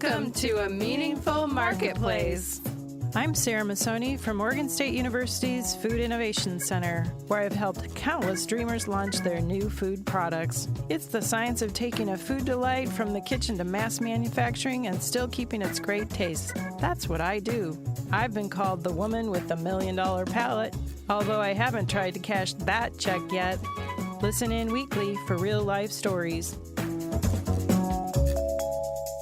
Welcome to A Meaningful Marketplace. I'm Sarah Massoni from Oregon State University's Food Innovation Center, where I've helped countless dreamers launch their new food products. It's the science of taking a food delight from the kitchen to mass manufacturing and still keeping its great taste. That's what I do. I've been called the woman with the $1 million palate, although I haven't tried to cash that check yet. Listen in weekly for real-life stories.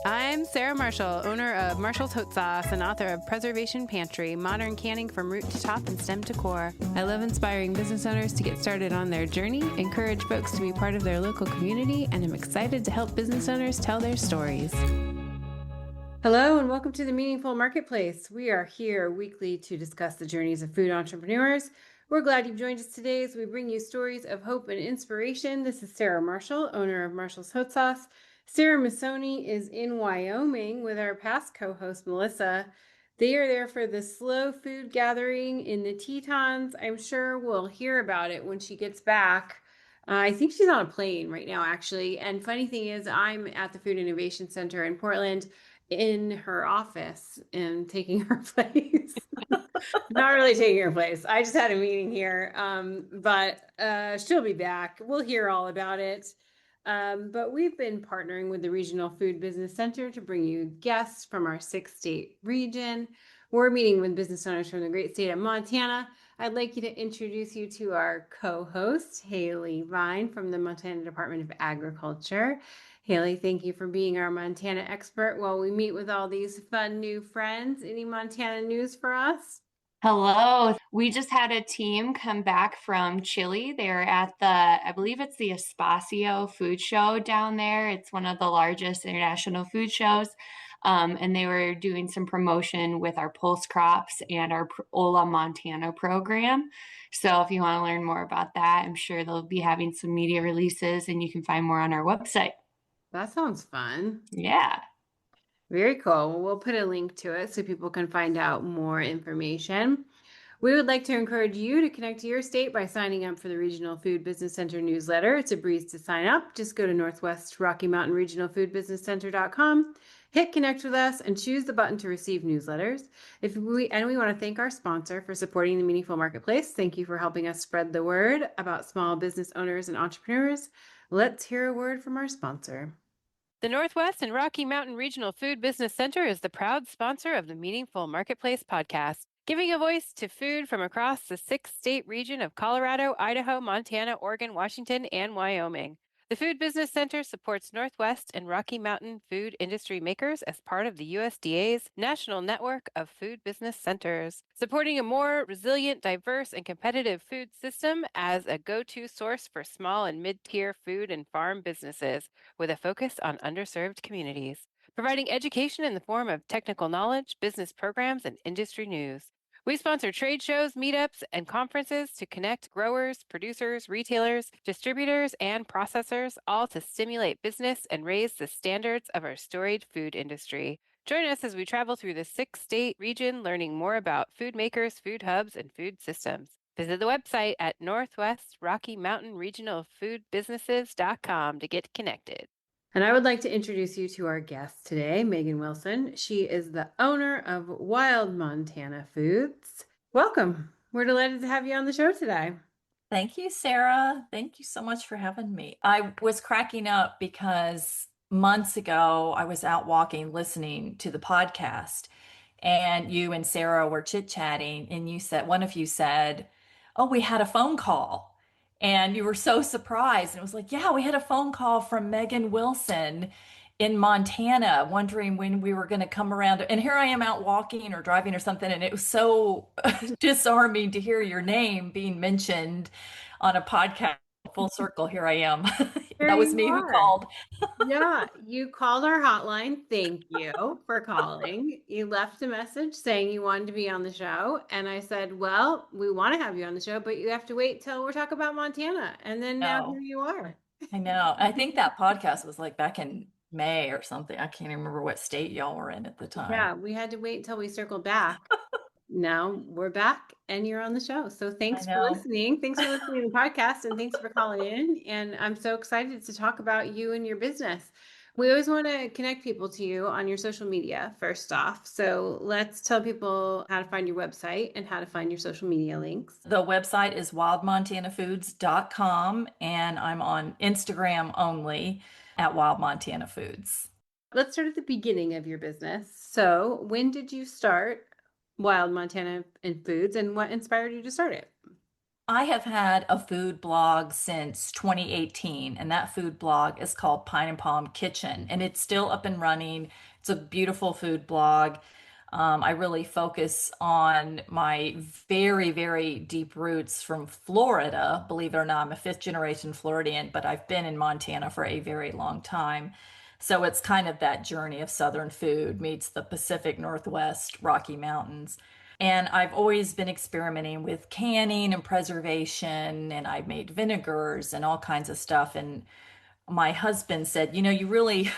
I'm Sarah Marshall, owner of Marshall's Hot Sauce and author of Preservation Pantry, modern canning from root to top and stem to core. I love inspiring business owners to get started on their journey, encourage folks to be part of their local community, and I'm excited to help business owners tell their stories. Hello and welcome to the Meaningful Marketplace. We are here weekly to discuss the journeys of food entrepreneurs. We're glad you've joined us today as we bring you stories of hope and inspiration. This is Sarah Marshall, owner of Marshall's Hot Sauce. Sarah Massoni is in Wyoming with our past co-host, Melissa. They are there for the slow food gathering in the Tetons. I'm sure we'll hear about it when she gets back. I think she's on a plane right now, actually. And funny thing is, I'm at the Food Innovation Center in Portland in her office and taking her place. Not really taking her place. I just had a meeting here, but she'll be back. We'll hear all about it. But we've been partnering with the Regional Food Business Center to bring you guests from our 6-state region. We're meeting with business owners from the great state of Montana. I'd like you to introduce you to our co-host, Hailey Vine from the Montana Department of Agriculture. Hailey, thank you for being our Montana expert while we meet with all these fun new friends. Any Montana news for us? Hello. We just had a team come back from Chile. They're at I believe it's the Espacio Food Show down there. It's one of the largest international food shows. And they were doing some promotion with our pulse crops and our Ola Montana program. So if you want to learn more about that, I'm sure they'll be having some media releases and you can find more on our website. That sounds fun. Yeah. Very cool. Well, we'll put a link to it so people can find out more information. We would like to encourage you to connect to your state by signing up for the Regional Food Business Center newsletter. It's a breeze to sign up. Just go to Northwest Rocky Mountain Regional Food Business Center.com, hit connect with us, and choose the button to receive newsletters. We want to thank our sponsor for supporting the Meaningful Marketplace. Thank you for helping us spread the word about small business owners and entrepreneurs. Let's hear a word from our sponsor. The Northwest and Rocky Mountain Regional Food Business Center is the proud sponsor of the Meaningful Marketplace podcast, giving a voice to food from across the 6-state region of Colorado, Idaho, Montana, Oregon, Washington, and Wyoming. The Food Business Center supports Northwest and Rocky Mountain food industry makers as part of the USDA's National Network of Food Business Centers, supporting a more resilient, diverse, and competitive food system as a go-to source for small and mid-tier food and farm businesses with a focus on underserved communities, providing education in the form of technical knowledge, business programs, and industry news. We sponsor trade shows, meetups, and conferences to connect growers, producers, retailers, distributors, and processors, all to stimulate business and raise the standards of our storied food industry. Join us as we travel through the 6-state region, learning more about food makers, food hubs, and food systems. Visit the website at Northwest Rocky Mountain Regional Food Businesses.com to get connected. And I would like to introduce you to our guest today, Meggen Wilson. She is the owner of Wild Montana Foods. Welcome. We're delighted to have you on the show today. Thank you, Sarah. Thank you so much for having me. I was cracking up because months ago, I was out walking, listening to the podcast, and you and Sarah were chit-chatting, and one of you said, "Oh, we had a phone call." And you were so surprised. And it was like, yeah, we had a phone call from Meggen Wilson in Montana, wondering when we were going to come around. And here I am out walking or driving or something. And it was so disarming to hear your name being mentioned on a podcast. Full circle, here I am. That was me who called. Yeah, you called our hotline. Thank you for calling. You left a message saying you wanted to be on the show. And I said, well, we want to have you on the show, but you have to wait till we talk about Montana. And then now here you are. I know. I think that podcast was like back in May or something. I can't even remember what state y'all were in at the time. Yeah, we had to wait until we circled back. Now we're back and you're on the show. So thanks for listening. Thanks for listening to the podcast and thanks for calling in. And I'm so excited to talk about you and your business. We always want to connect people to you on your social media, first off. So let's tell people how to find your website and how to find your social media links. The website is wildmontanafoods.com, and I'm on Instagram only at Wild Montana Foods. Let's start at the beginning of your business. So, when did you start Wild Montana and Foods, and what inspired you to start it? I have had a food blog since 2018, and that food blog is called Pine and Palm Kitchen, and it's still up and running. It's a beautiful food blog. I really focus on my very, very deep roots from Florida. Believe it or not, I'm a fifth generation Floridian, but I've been in Montana for a very long time. So it's kind of that journey of Southern food meets the Pacific Northwest Rocky Mountains. And I've always been experimenting with canning and preservation, and I've made vinegars and all kinds of stuff. And my husband said, you really,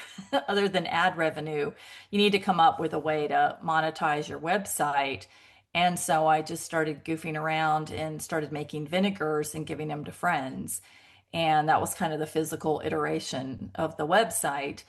other than ad revenue, you need to come up with a way to monetize your website. And so I just started goofing around and started making vinegars and giving them to friends. And that was kind of the physical iteration of the website.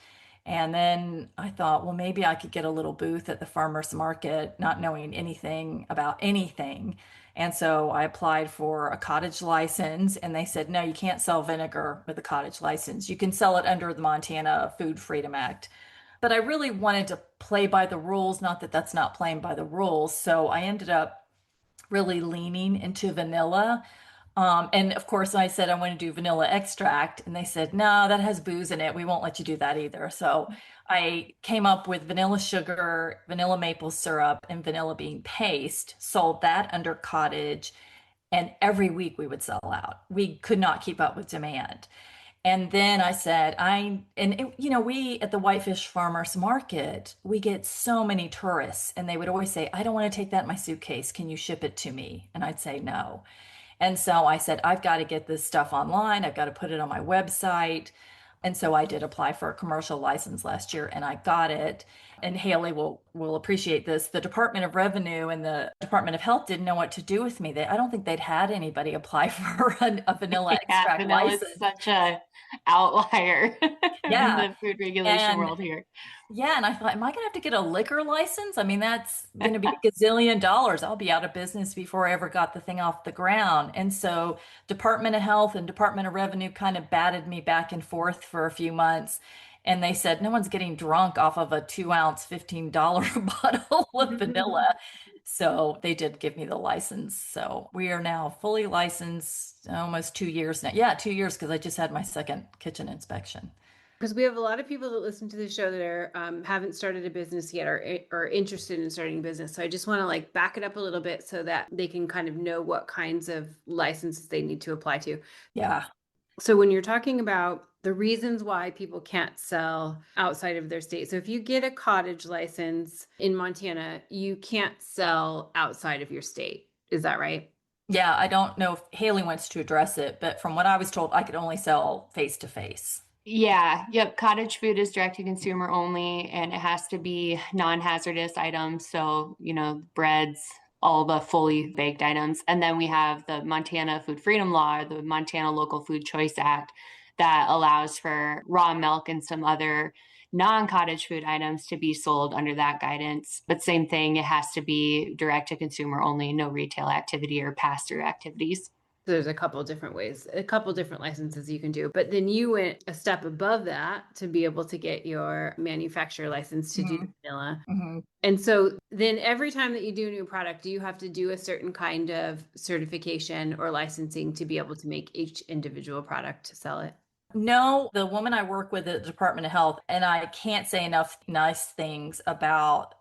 And then I thought, well, maybe I could get a little booth at the farmer's market, not knowing anything about anything. And so I applied for a cottage license, and they said, no, you can't sell vinegar with a cottage license. You can sell it under the Montana Food Freedom Act. But I really wanted to play by the rules, not that that's not playing by the rules. So I ended up really leaning into vanilla. And of course, I said I want to do vanilla extract, and they said, no, that has booze in it. We won't let you do that either. So I came up with vanilla sugar, vanilla maple syrup, and vanilla bean paste, sold that under cottage, and every week we would sell out. We could not keep up with demand. And then I said, we at the Whitefish Farmers Market, we get so many tourists, and they would always say, I don't want to take that in my suitcase. Can you ship it to me? And I'd say no. And so I said, I've got to get this stuff online. I've got to put it on my website. And so I did apply for a commercial license last year, and I got it. And Hailey will appreciate this. The Department of Revenue and the Department of Health didn't know what to do with me. I don't think they'd had anybody apply for a vanilla extract vanilla license. is such a outlier Yeah. in the food regulation world here. Yeah, and I thought, am I gonna have to get a liquor license? I mean, that's gonna be a gazillion dollars. I'll be out of business before I ever got the thing off the ground. And so Department of Health and Department of Revenue kind of batted me back and forth for a few months. And they said, no one's getting drunk off of a 2-ounce, $15 bottle of vanilla. So they did give me the license. So we are now fully licensed almost 2 years now. Yeah, 2 years, because I just had my second kitchen inspection. Because we have a lot of people that listen to the show that are haven't started a business yet or are interested in starting a business. So I just want to like back it up a little bit so that they can kind of know what kinds of licenses they need to apply to. Yeah. So when you're talking about the reasons why people can't sell outside of their state. So if you get a cottage license in Montana, you can't sell outside of your state. Is that right? Yeah, I don't know if Hailey wants to address it, but from what I was told, I could only sell face to face. Yeah, yep. Cottage food is direct to consumer only, and it has to be non-hazardous items. So, breads, all the fully baked items. And then we have the Montana Food Freedom Law, or the Montana Local Food Choice Act, that allows for raw milk and some other non-cottage food items to be sold under that guidance. But same thing, it has to be direct to consumer only, no retail activity or pass-through activities. So there's a couple of different ways, a couple of different licenses you can do. But then you went a step above that to be able to get your manufacturer license to do the vanilla. Mm-hmm. And so then every time that you do a new product, do you have to do a certain kind of certification or licensing to be able to make each individual product to sell it? No, the woman I work with at the Department of Health, and I can't say enough nice things about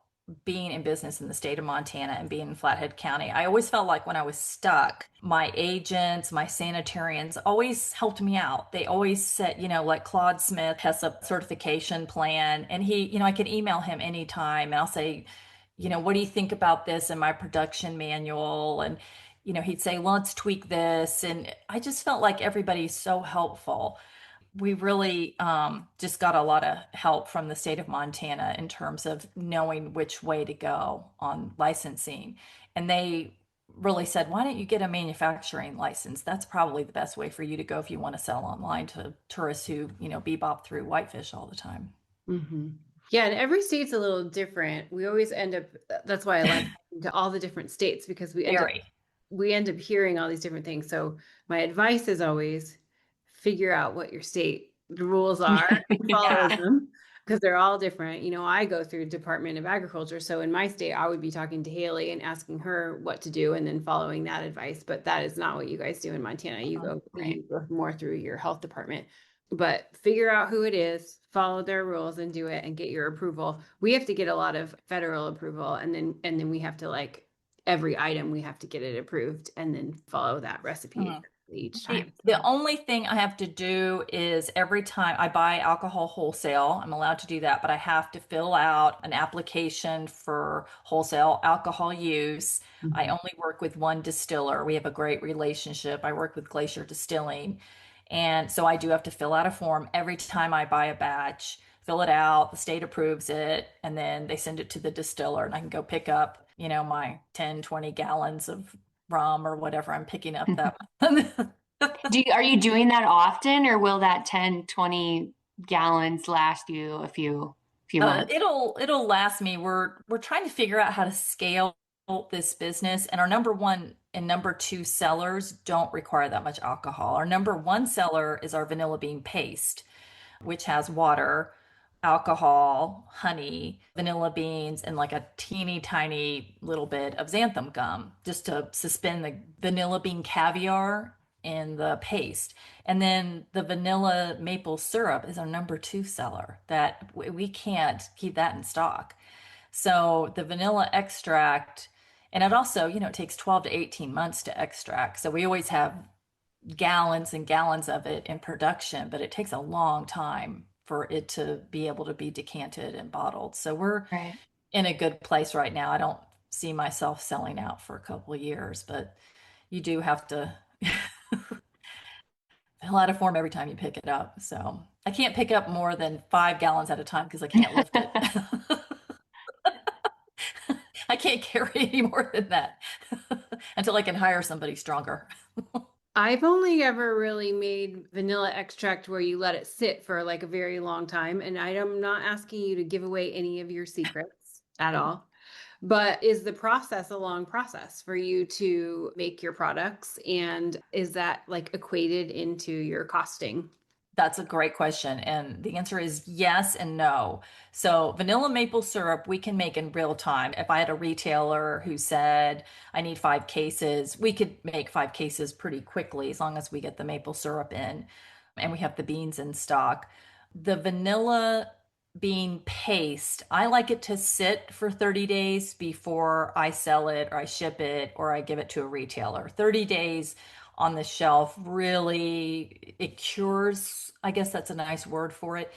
being in business in the state of Montana and being in Flathead County. I always felt like when I was stuck, my agents, my sanitarians always helped me out. They always said, like Claude Smith has a certification plan, and he, I can email him anytime and I'll say, what do you think about this in my production manual? And, he'd say, let's tweak this. And I just felt like everybody's so helpful. We really just got a lot of help from the state of Montana in terms of knowing which way to go on licensing. And they really said, why don't you get a manufacturing license? That's probably the best way for you to go if you want to sell online to tourists who, bebop through Whitefish all the time. Yeah, and every state's a little different. We always end up, that's why I like talking to all the different states because Very. we end up hearing all these different things. So my advice is always figure out what your state rules are and follow Yeah. them because they're all different. I go through Department of Agriculture. So in my state, I would be talking to Haley and asking her what to do and then following that advice. But that is not what you guys do in Montana. Right. You go more through your health department. But figure out who it is, follow their rules and do it and get your approval. We have to get a lot of federal approval and then we have to like every item we have to get it approved and then follow that recipe Mhm. exactly each The time. the only thing I have to do is every time I buy alcohol wholesale, I'm allowed to do that, but I have to fill out an application for wholesale alcohol use. I Mhm. only work with one distiller. We have a great relationship. I work with Glacier Distilling. And so I do have to fill out a form every time I buy a batch, fill it out, the state approves it, and then they send it to the distiller and I can go pick up, my 10, 20 gallons of rum or whatever I'm picking up that month. Are you doing that often, or will that 10, 20 gallons last you a few months? It'll last me. We're trying to figure out how to scale this business, and our number one and number two sellers don't require that much alcohol. Our number one seller is our vanilla bean paste, which has water, alcohol, honey, vanilla beans, and like a teeny tiny little bit of xanthan gum just to suspend the vanilla bean caviar in the paste. And then the vanilla maple syrup is our number two seller that we can't keep that in stock. So the vanilla extract, and it also, it takes 12 to 18 months to extract. So we always have gallons and gallons of it in production, but it takes a long time for it to be able to be decanted and bottled. So we're Right. in a good place right now. I don't see myself selling out for a couple of years, but you do have to fill out a form every time you pick it up. So I can't pick up more than 5 gallons at a time because I can't lift it. I can't carry any more than that until I can hire somebody stronger. I've only ever really made vanilla extract where you let it sit for like a very long time. And I'm not asking you to give away any of your secrets at all. But is the process a long process for you to make your products? And is that like equated into your costing? That's a great question. And the answer is yes and no. So, vanilla maple syrup we can make in real time. If I had a retailer who said, I need 5 cases, we could make 5 cases pretty quickly as long as we get the maple syrup in and we have the beans in stock. The vanilla bean paste, I like it to sit for 30 days before I sell it or I ship it or I give it to a retailer. 30 days on the shelf really it cures, I guess that's a nice word for it.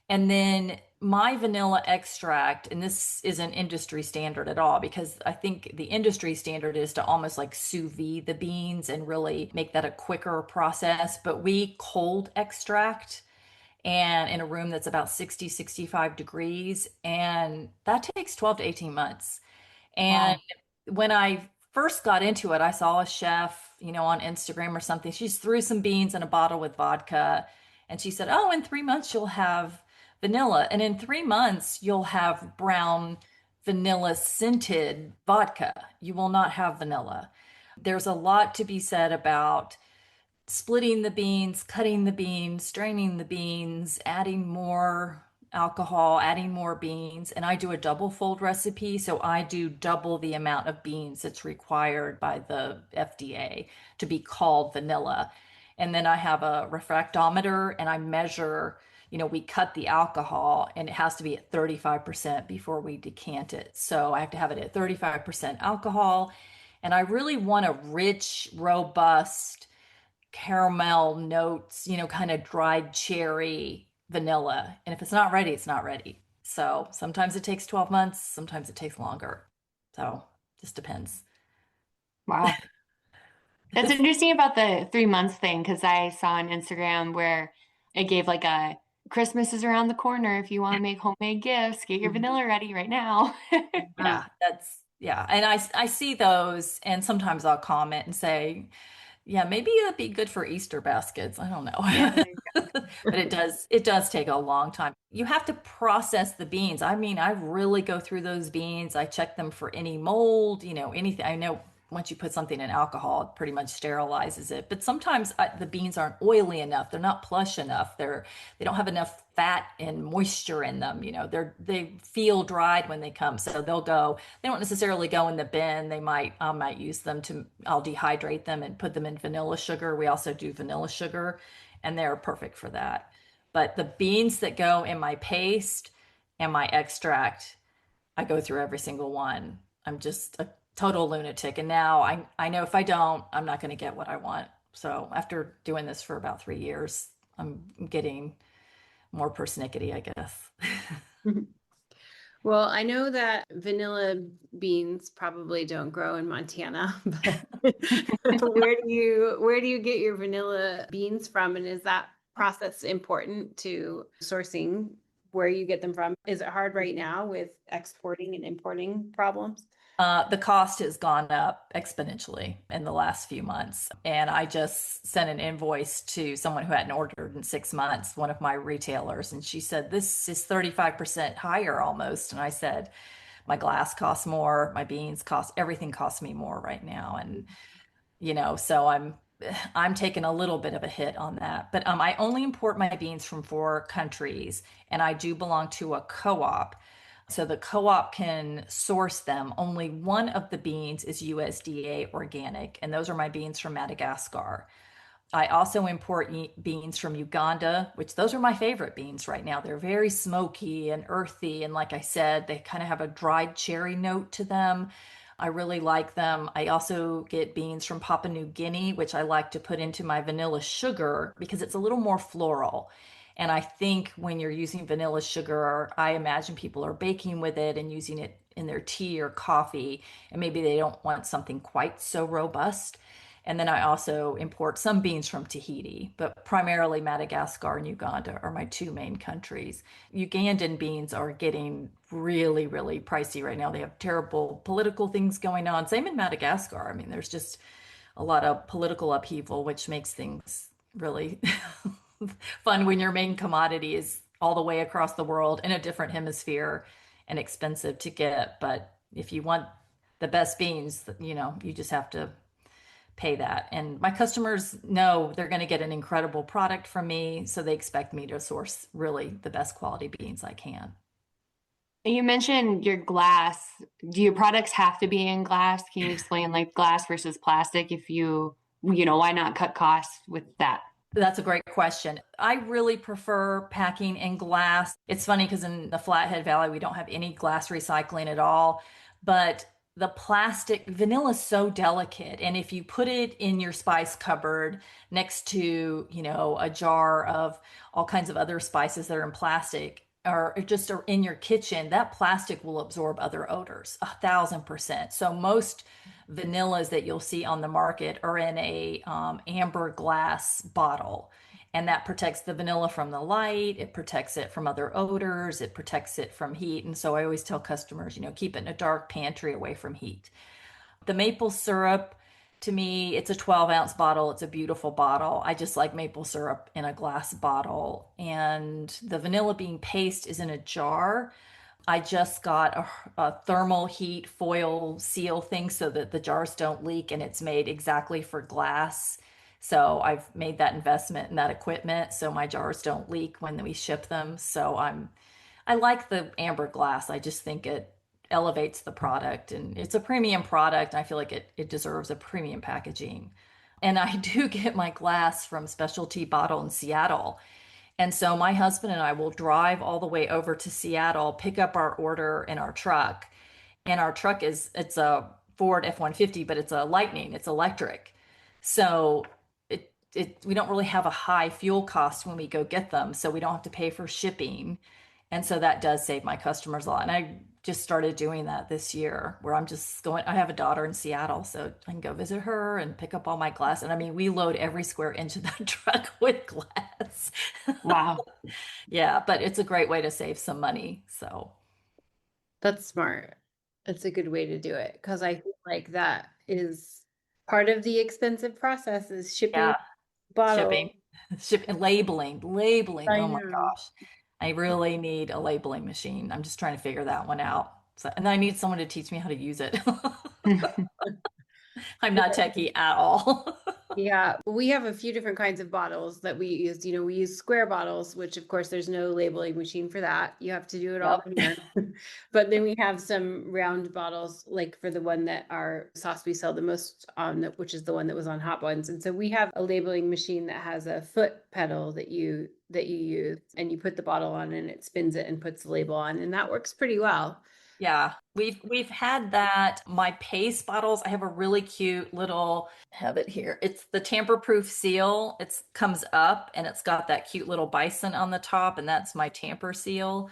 And then my vanilla extract, and this isn't industry standard at all because I think the industry standard is to almost like sous vide the beans and really make that a quicker process, but we cold extract and in a room that's about 60, 65 degrees. And that takes 12 to 18 months. And Wow. when I first got into it, I saw a chef, on Instagram or something. She just threw some beans in a bottle with vodka. And she said, oh, in 3 months, you'll have vanilla. And in 3 months, you'll have brown vanilla scented vodka. You will not have vanilla. There's a lot to be said about splitting the beans, cutting the beans, straining the beans, adding more alcohol, adding more beans. And I do a double fold recipe. So I do double the amount of beans that's required by the FDA to be called vanilla. And then I have a refractometer and I measure, we cut the alcohol and it has to be at 35% before we decant it. So I have to have it at 35% alcohol. And I really want a rich, robust, caramel notes, kind of dried cherry vanilla. And if it's not ready, it's not ready. So sometimes it takes 12 months, sometimes it takes longer. So just depends. Wow. That's interesting about the 3 months thing because I saw on Instagram where it gave like a Christmas is around the corner. If you want to make homemade gifts, get your vanilla ready right now. Yeah, yeah. And I see those and sometimes I'll comment and say, Yeah, maybe it'd be good for Easter baskets. I don't Yeah, know. there you go. But it does take a long time. You have to process the beans. I mean, I really go through those beans. I check them for any mold, anything. I know once you put something in alcohol, it pretty much sterilizes it. But sometimes the beans aren't oily enough. They're not plush enough. They don't have enough fat and moisture in them. They feel dried when they come. So they don't necessarily go in the bin. I might use them I'll dehydrate them and put them in vanilla sugar. We also do vanilla sugar, and they're perfect for that. But the beans that go in my paste and my extract, I go through every single one. I'm just a total lunatic. And now I know if I don't, I'm not going to get what I want. So after doing this for about 3 years, I'm getting more persnickety, I guess. Well, I know that vanilla beans probably don't grow in Montana, but where do you get your vanilla beans from? And is that process important to sourcing where you get them from? Is it hard right now with exporting and importing problems? The cost has gone up exponentially in the last few months. And I just sent an invoice to someone who hadn't ordered in 6 months, one of my retailers, and she said, "This is 35% higher almost." And I said, "My glass costs more, my beans cost, everything costs me more right now." And, so I'm taking a little bit of a hit on that. But I only import my beans from 4 countries, and I do belong to a co-op. So the co-op can source them. Only one of the beans is USDA organic, and those are my beans from Madagascar. I also import beans from Uganda, which those are my favorite beans right now. They're very smoky and earthy, and like I said, they kind of have a dried cherry note to them. I really like them. I also get beans from Papua New Guinea, which I like to put into my vanilla sugar because it's a little more floral. And I think when you're using vanilla sugar, I imagine people are baking with it and using it in their tea or coffee, and maybe they don't want something quite so robust. And then I also import some beans from Tahiti, but primarily Madagascar and Uganda are my two main countries. Ugandan beans are getting really, really pricey right now. They have terrible political things going on. Same in Madagascar. I mean, there's just a lot of political upheaval, which makes things really fun when your main commodity is all the way across the world in a different hemisphere and expensive to get. But if you want the best beans, you just have to pay that. And my customers know they're going to get an incredible product from me, so they expect me to source really the best quality beans I can. You mentioned your glass. Do your products have to be in glass? Can you explain like glass versus plastic why not cut costs with that? That's a great question. I really prefer packing in glass. It's funny because in the Flathead Valley, we don't have any glass recycling at all. But the plastic vanilla is so delicate. And if you put it in your spice cupboard next to, a jar of all kinds of other spices that are in plastic, or just are in your kitchen, that plastic will absorb other odors 1,000%. So most vanillas that you'll see on the market are in a amber glass bottle, and that protects the vanilla from the light. It protects it from other odors. It protects it from heat. And so I always tell customers, keep it in a dark pantry away from heat. The maple syrup, to me, it's a 12-ounce bottle. It's a beautiful bottle. I just like maple syrup in a glass bottle. And the vanilla bean paste is in a jar. I just got a thermal heat foil seal thing so that the jars don't leak, and it's made exactly for glass. So I've made that investment in that equipment so my jars don't leak when we ship them. So I like the amber glass. I just think it elevates the product, and it's a premium product. I feel like it deserves a premium packaging. And I do get my glass from Specialty Bottle in Seattle. And so my husband and I will drive all the way over to Seattle, pick up our order in our truck. And our truck it's a Ford F-150, but it's a Lightning, it's electric. So we don't really have a high fuel cost when we go get them, so we don't have to pay for shipping. And so that does save my customers a lot. And I just started doing that this year where I'm just going, I have a daughter in Seattle, so I can go visit her and pick up all my glass. And I mean, we load every square inch of that truck with glass. Wow. Yeah, but it's a great way to save some money. So, That's smart. That's a good way to do it because I feel like that is Part of the expensive process is shipping Yeah, shipping, bottle. shipping, labeling. I Oh my know. gosh. I really need a labeling machine. I'm just trying to figure that one out. So, and I need someone to teach me how to use it. I'm not techie at all. Yeah, we have a few different kinds of bottles that we use. We use square bottles, which of course there's no labeling machine for that. You have to do it all Yep. by hand. But then we have some round bottles, like for the one that our sauce we sell the most on, which is the one that was on Hot Ones. And so we have a labeling machine that has a foot pedal that you use, and you put the bottle on and it spins it and puts the label on, and that works pretty well. Yeah, we've had that. My paste bottles, I have a really cute little, have it here. It's the tamper-proof seal. It's comes up and it's got that cute little bison on the top, and that's my tamper seal.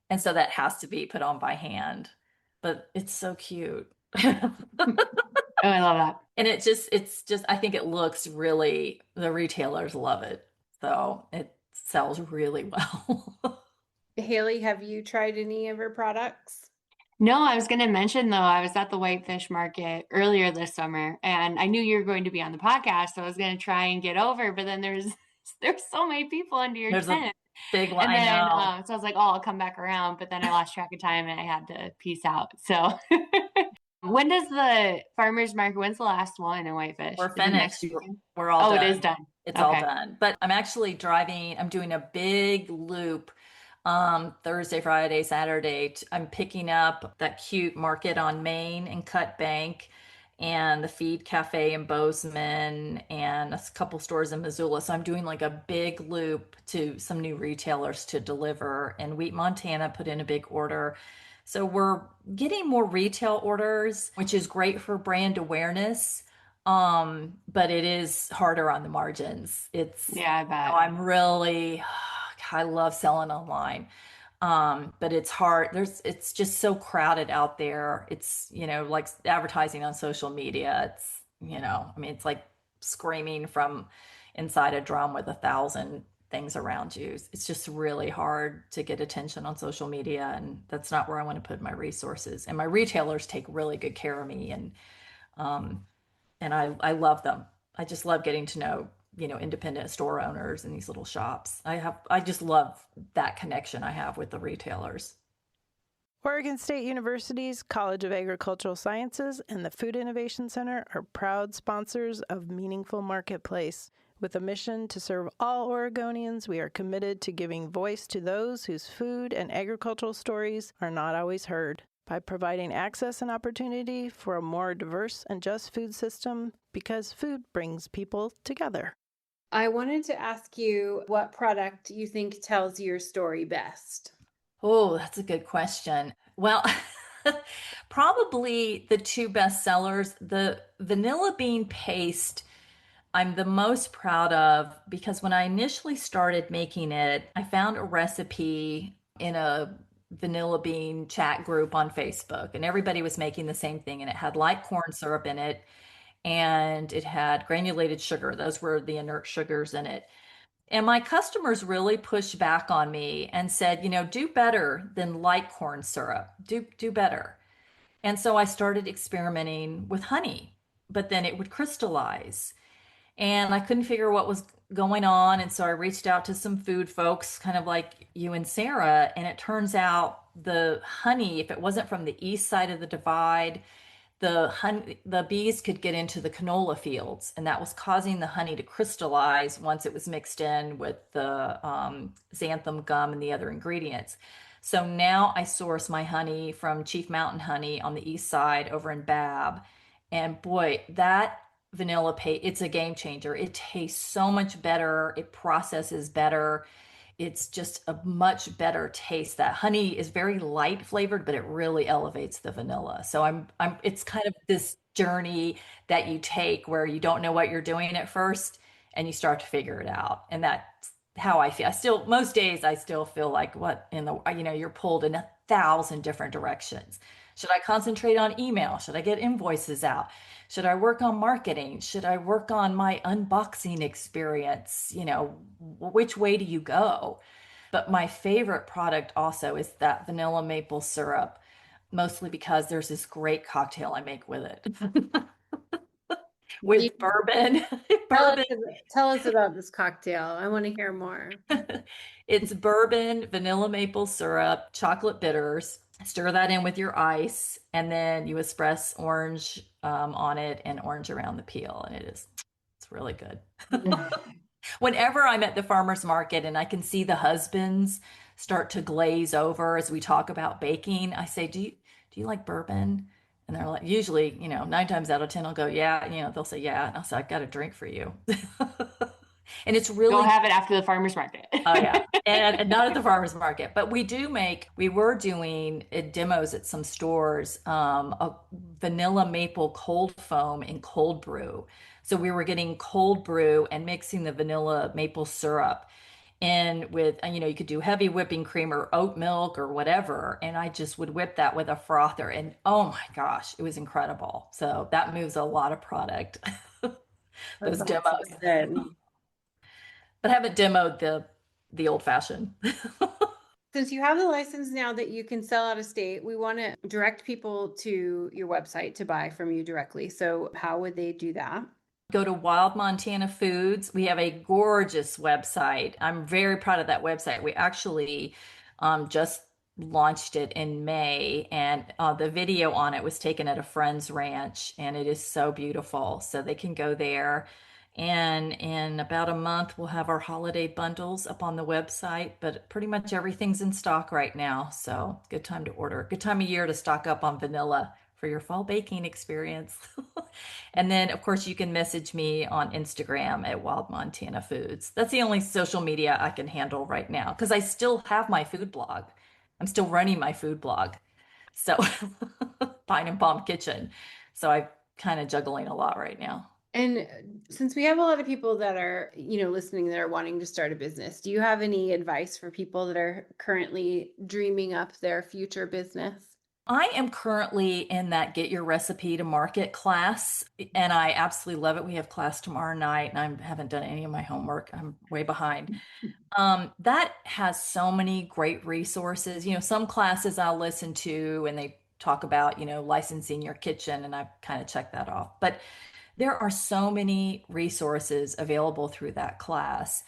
And so that has to be put on by hand. But it's so cute. Oh, I love that. And it's just I think it looks really, the retailers love it. So it sells really well. Haley, have you tried any of her products? No, I was going to mention though, I was at the Whitefish Market earlier this summer and I knew you were going to be on the podcast, so I was going to try and get over, but then there's so many people under your There's a tent. big line. And I then know. so I was like, oh, I'll come back around, but then I lost track of time and I had to peace out. So when does the farmers market, when's the last one in Whitefish? We're Is it next finished. weekend? We're all Oh, it is done. done. It's all Okay. done. But I'm actually driving, I'm doing a big loop Thursday, Friday, Saturday. I'm picking up that cute market on Main and Cut Bank and the Feed Cafe in Bozeman and a couple stores in Missoula. So I'm doing like a big loop to some new retailers to deliver. And Wheat Montana put in a big order. So we're getting more retail orders, which is great for brand awareness. But it is harder on the margins. Yeah, I bet. I'm really, I love selling online. But it's hard. It's just so crowded out there. It's, like advertising on social media. I mean, it's like screaming from inside a drum with 1,000 things around you. It's just really hard to get attention on social media, and that's not where I want to put my resources. And my retailers take really good care of me, um, and I love them. I just love getting to know, independent store owners and these little shops. I just love that connection I have with the retailers. Oregon State University's College of Agricultural Sciences and the Food Innovation Center are proud sponsors of Meaningful Marketplace. With a mission to serve all Oregonians, we are committed to giving voice to those whose food and agricultural stories are not always heard. By providing access and opportunity for a more diverse and just food system, because food brings people together. I wanted to ask you what product you think tells your story best. Oh, that's a good question. Well, probably the two best sellers, the vanilla bean paste, I'm the most proud of because when I initially started making it, I found a recipe in a vanilla bean chat group on Facebook, and everybody was making the same thing, and it had light corn syrup in it, and it had granulated sugar. Those were the inert sugars in it. And my customers really pushed back on me and said, do better than light corn syrup. Do better. And so I started experimenting with honey, but then it would crystallize. And I couldn't figure what was going on. And so I reached out to some food folks, kind of like you and Sarah. And it turns out the honey, if it wasn't from the east side of the divide, the bees could get into the canola fields, and that was causing the honey to crystallize once it was mixed in with the xanthan gum and the other ingredients. So now I source my honey from Chief Mountain Honey on the east side over in Bab. And boy, that vanilla paste, it's a game changer. It tastes so much better. It processes better. It's just a much better taste. That honey is very light flavored, but it really elevates the vanilla. So it's kind of this journey that you take where you don't know what you're doing at first and you start to figure it out. And that's how I feel. Most days I still feel like what in the, you're pulled in 1,000 different directions. Should I concentrate on email? Should I get invoices out? Should I work on marketing? Should I work on my unboxing experience? Which way do you go? But my favorite product also is that vanilla maple syrup, mostly because there's this great cocktail I make with it. You- with bourbon. Tell Bourbon. us, tell us about this cocktail. I want to hear more. It's bourbon, vanilla maple syrup, chocolate bitters. Stir that in with your ice, and then you express orange on it and orange around the peel, and it's really good. Whenever I'm at the farmer's market and I can see the husbands start to glaze over as we talk about baking, I say, "Do you like bourbon?" And they're like, usually, 9 times out of 10, I'll go, "Yeah." They'll say, "Yeah." And I'll say, "I've got a drink for you." And it's Go really, have it after the farmer's market. oh yeah, and not at the farmer's market, but we were doing demos at some stores, a vanilla maple cold foam and cold brew. So we were getting cold brew and mixing the vanilla maple syrup in with, and you could do heavy whipping cream or oat milk or whatever. And I just would whip that with a frother. And oh my gosh, it was incredible. So that moves a lot of product, That those sounds so demos. good. But I haven't demoed the old fashioned. Since you have the license now that you can sell out of state, we want to direct people to your website to buy from you directly. So how would they do that? Go to Wild Montana Foods. We have a gorgeous website. I'm very proud of that website. We actually just launched it in May, and the video on it was taken at a friend's ranch, and it is so beautiful. So they can go there. And in about a month, we'll have our holiday bundles up on the website, but pretty much everything's in stock right now. So good time to order. Good time of year to stock up on vanilla for your fall baking experience. And then, of course, you can message me on Instagram at Wild Montana Foods. That's the only social media I can handle right now because I still have my food blog. I'm still running my food blog. So, Pine and Palm Kitchen. So, I'm kind of juggling a lot right now. And since we have a lot of people that are, listening that are wanting to start a business, do you have any advice for people that are currently dreaming up their future business? I am currently in that Get Your Recipe to Market class, and I absolutely love it. We have class tomorrow night, and I haven't done any of my homework. I'm way behind. That has so many great resources. Some classes I'll listen to, and they talk about, licensing your kitchen, and I kind of check that off. But there are so many resources available through that class.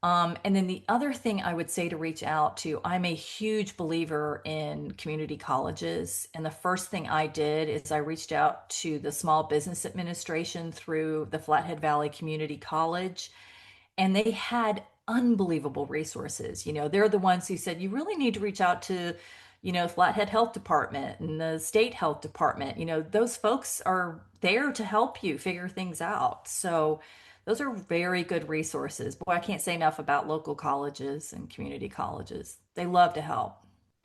And then the other thing I would say to reach out to, I'm a huge believer in community colleges. And the first thing I did is I reached out to the Small Business Administration through the Flathead Valley Community College, and they had unbelievable resources. They're the ones who said, you really need to reach out to, Flathead Health Department and the state health department. Those folks are there to help you figure things out. So, those are very good resources. Boy, I can't say enough about local colleges and community colleges. They love to help.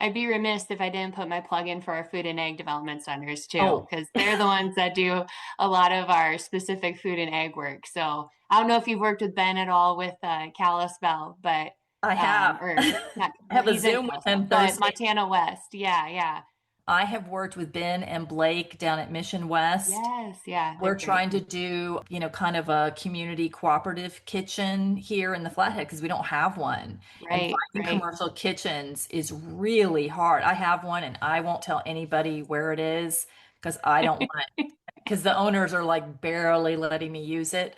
I'd be remiss if I didn't put my plug in for our food and ag development centers too, Oh, because they're the ones that do a lot of our specific food and ag work. So I don't know if you've worked with Ben at all with Kalispell, but I have. or not, I have a he's in Zoom with Kalispell, them but Thursday. Montana West. Yeah, yeah. I have worked with Ben and Blake down at Mission West. Yes, yeah. We're They're great. trying to do, kind of a community cooperative kitchen here in the Flathead because we don't have one. And Right, finding right. commercial kitchens is really hard. I have one and I won't tell anybody where it is because I don't want, because the owners are like barely letting me use it.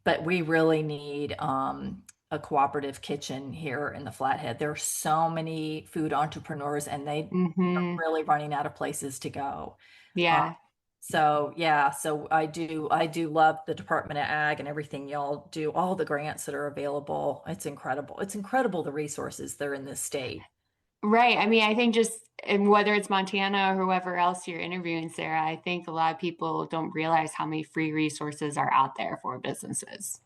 But we really need a cooperative kitchen here in the Flathead. There are so many food entrepreneurs and they are Mm-hmm. really running out of places to go. Uh, Yeah. so yeah, so I do love the Department of Ag and everything y'all do, all the grants that are available. It's incredible. It's incredible the resources that are in this state. Right. I mean, I think just and whether it's Montana or whoever else you're interviewing, Sarah, I think a lot of people don't realize how many free resources are out there for businesses.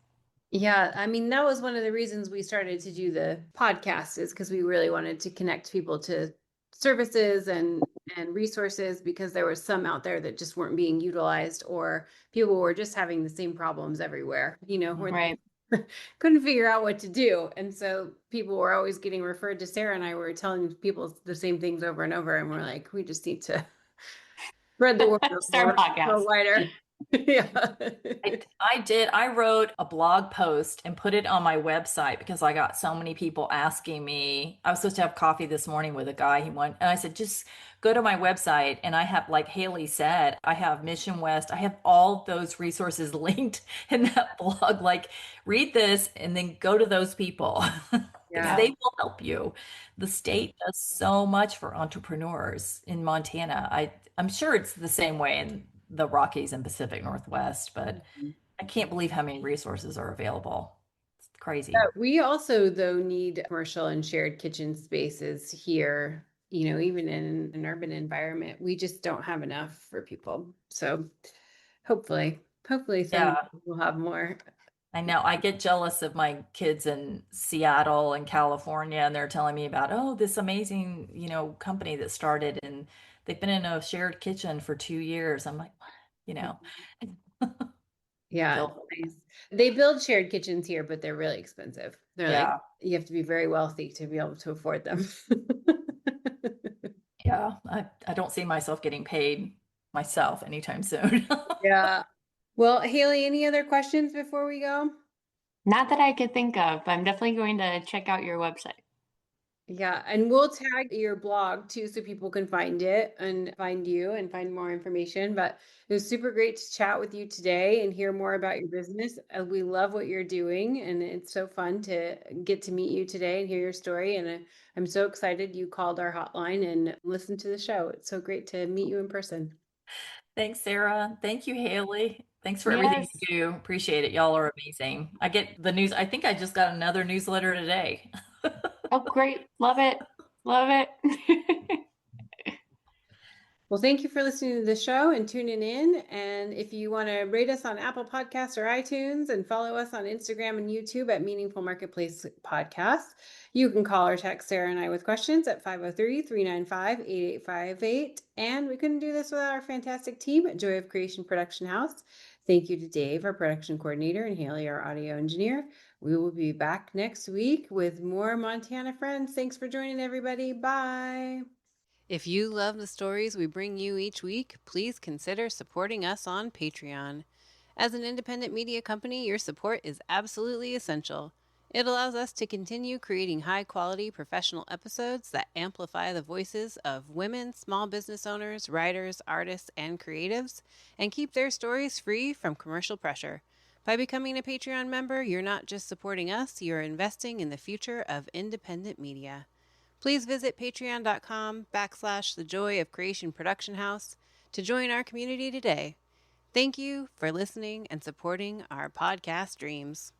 Yeah, I mean, that was one of the reasons we started to do the podcast is because we really wanted to connect people to services and resources because there was some out there that just weren't being utilized or people were just having the same problems everywhere, where Right. they couldn't figure out what to do. And so people were always getting referred to Sarah and I were telling people the same things over and over. And we're like, we just need to spread the word a Start a little podcast. wider. Yeah. I did. I wrote a blog post and put it on my website because I got so many people asking me. I was supposed to have coffee this morning with a guy he went, and I said, just go to my website. And I have, like Haley said, I have Mission West. I have all those resources linked in that blog. Like, read this and then go to those people because Yeah. they will help you. The state does so much for entrepreneurs in Montana. I'm sure it's the same way in the Rockies and Pacific Northwest, but I can't believe how many resources are available. It's crazy. We also, though, need commercial and shared kitchen spaces here, even in an urban environment. We just don't have enough for people. So hopefully someday Yeah, we'll have more. I know. I get jealous of my kids in Seattle and California, and they're telling me about, oh, this amazing, company that started and they've been in a shared kitchen for 2 years. I'm like, what? You know, Yeah, it's feel, nice. They build shared kitchens here, but they're really expensive. They're like, yeah, you have to be very wealthy to be able to afford them. yeah. I don't see myself getting paid myself anytime soon. Yeah. Well, Haley, any other questions before we go? Not that I could think of. I'm definitely going to check out your website. Yeah, and we'll tag your blog too so people can find it and find you and find more information. But it was super great to chat with you today and hear more about your business. We love what you're doing, and it's so fun to get to meet you today and hear your story. And I'm so excited you called our hotline and listened to the show. It's so great to meet you in person. Thanks, Sarah. Thank you, Haley. Thanks for everything Yes. you do. Appreciate it. Y'all are amazing. I get the news. I think I just got another newsletter today. Oh, great. Love it. Love it. Well, thank you for listening to the show and tuning in. And if you want to rate us on Apple Podcasts or iTunes and follow us on Instagram and YouTube at Meaningful Marketplace Podcast, you can call or text Sarah and I with questions at 503-395-8858. And we couldn't do this without our fantastic team at Joy of Creation Production House. Thank you to Dave, our production coordinator, and Haley, our audio engineer. We will be back next week with more Montana friends. Thanks for joining, everybody. Bye. If you love the stories we bring you each week, please consider supporting us on Patreon. As an independent media company, your support is absolutely essential. It allows us to continue creating high quality professional episodes that amplify the voices of women, small business owners, writers, artists, and creatives, and keep their stories free from commercial pressure. By becoming a Patreon member, you're not just supporting us, you're investing in the future of independent media. Please visit patreon.com/The Joy of Creation Production House to join our community today. Thank you for listening and supporting our podcast dreams.